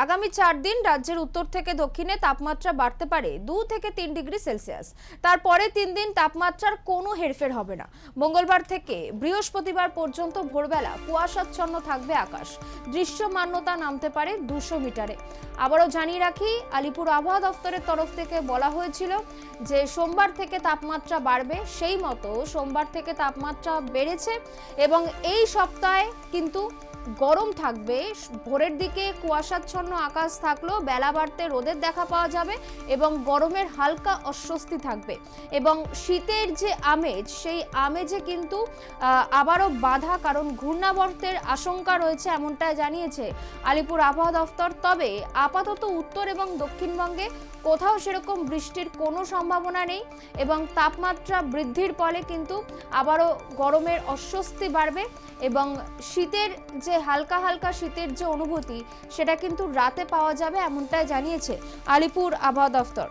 আগামী 4 দিন রাজ্যের উত্তর থেকে দক্ষিণে তাপমাত্রা বাড়তে পারে 2 থেকে 3 ডিগ্রি সেলসিয়াস। তারপরে 3 দিন তাপমাত্রার কোনো হেরফের হবে না। মঙ্গলবার থেকে বৃহস্পতিবার পর্যন্ত ভোরবেলা কুয়াশাচ্ছন্ন থাকবে আকাশ। দৃশ্যমানতা নামতে পারে 200 মিটারে। আবারও জানিয়ে রাখি, আলিপুর আবহাওয়া দফতরের তরফ থেকে বলা হয়েছিল যে সোমবার থেকে তাপমাত্রা বাড়বে, সেই মতো সোমবার থেকে তাপমাত্রা বেড়েছে এবং এই সপ্তাহে কিন্তু গরম থাকবে। ভোরের দিকে কুয়াশাচ্ছন্ন আকাশ থাকলেও বেলা বাড়তে রোদের দেখা পাওয়া যাবে এবং গরমের হালকা অস্বস্তি থাকবে এবং শীতের যে আমেজ, সেই আমেজে কিন্তু আবারও বাধা, কারণ ঘূর্ণাবর্তের আশঙ্কা রয়েছে, এমনটাই জানিয়েছে আলিপুর আবহাওয়া দফতর। তবে আপাতত উত্তর এবং দক্ষিণবঙ্গে কোথাও সেরকম বৃষ্টির কোনো সম্ভাবনা নেই এবং তাপমাত্রা বৃদ্ধির ফলে কিন্তু আবারও গরমের অস্বস্তি বাড়বে এবং শীতের যে হালকা হালকা শীতের যে অনুভূতি, সেটা কিন্তু রাতে পাওয়া যাবে, এমনটাই জানিয়েছে আলিপুর আবহাওয়া দফতর।